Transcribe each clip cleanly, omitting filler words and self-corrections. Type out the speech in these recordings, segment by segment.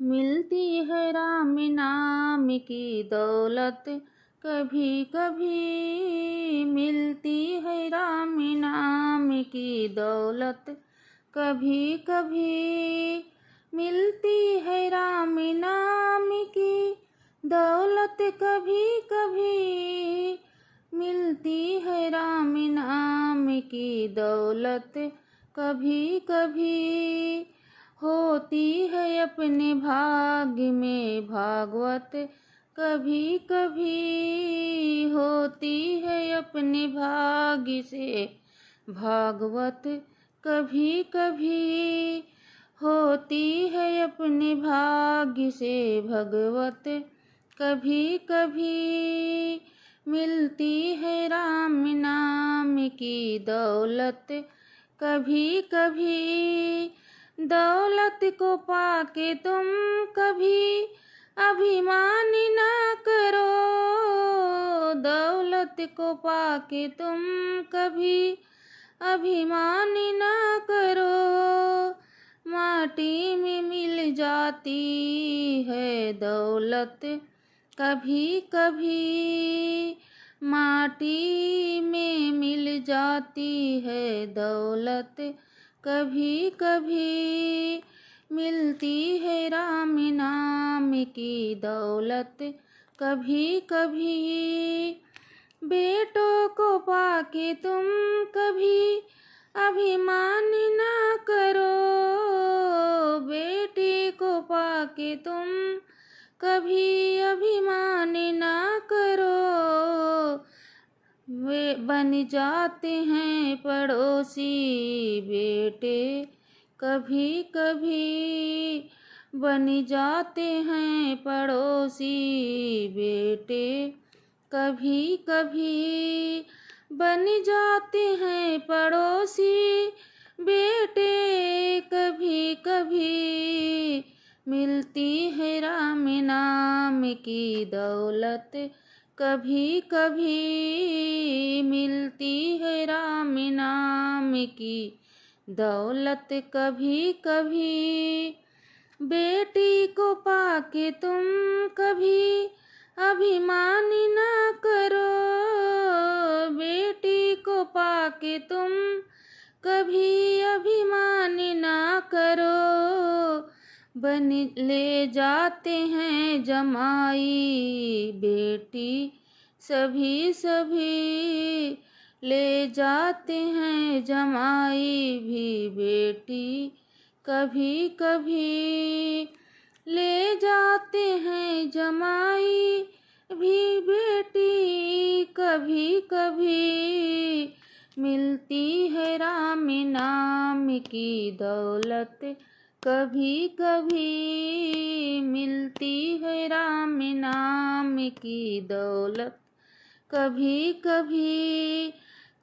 मिलती है राम नाम की दौलत कभी कभी। मिलती है राम नाम की दौलत कभी कभी। मिलती है राम नाम की दौलत कभी कभी। मिलती है राम नाम की दौलत कभी कभी। होती है अपने भाग्य में भागवत कभी कभी। होती है अपने भाग्य से भागवत कभी कभी। होती है अपने भाग्य से भगवत कभी कभी। मिलती है राम नाम की दौलत कभी कभी। दौलत को पाके तुम कभी अभिमान ना करो। दौलत को पाके तुम कभी अभिमान ना करो। माटी में मिल जाती है दौलत कभी कभी। माटी में मिल जाती है दौलत कभी कभी। मिलती है राम नाम की दौलत कभी कभी। बेटों को पाके तुम कभी अभिमान ना करो। बेटी को पाके तुम कभी अभिमान ना करो। वे बन जाते हैं पड़ोसी बेटे कभी कभी। बन जाते हैं पड़ोसी बेटे कभी कभी। बन जाते हैं पड़ोसी बेटे कभी कभी। मिलती है राम नाम की दौलत कभी कभी। मिलती है राम नाम की दौलत कभी कभी। बेटी को पाके तुम कभी अभिमान ना करो। बेटी को पाके तुम कभी अभिमान ना करो। बन ले जाते हैं जमाई बेटी सभी सभी। ले जाते हैं जमाई भी बेटी कभी कभी। ले जाते हैं जमाई भी बेटी कभी कभी। मिलती है राम नाम की दौलत कभी कभी। मिलती है राम नाम की दौलत कभी कभी।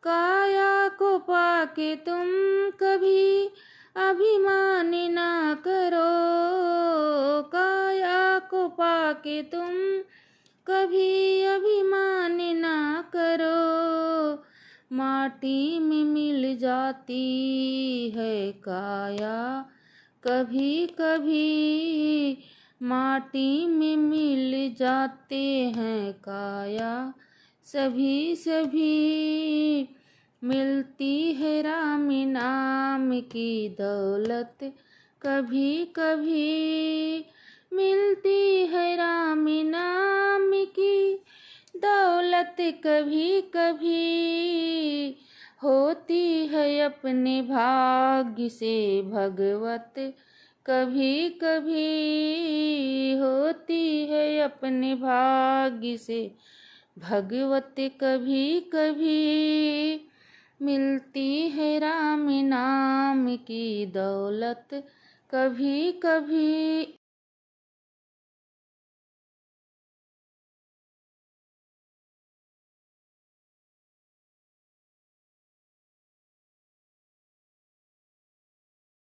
काया को पाके तुम कभी अभिमान ना करो। काया को पाके तुम कभी अभिमान ना करो। माटी में मिल जाती है काया कभी कभी। माटी में मिल जाते हैं काया सभी सभी। मिलती है राम नाम की दौलत कभी कभी। मिलती है राम नाम की दौलत कभी कभी। होती है अपने भाग्य से भगवत कभी कभी। होती है अपने भाग्य से भगवत कभी कभी। मिलती है राम नाम की दौलत कभी कभी।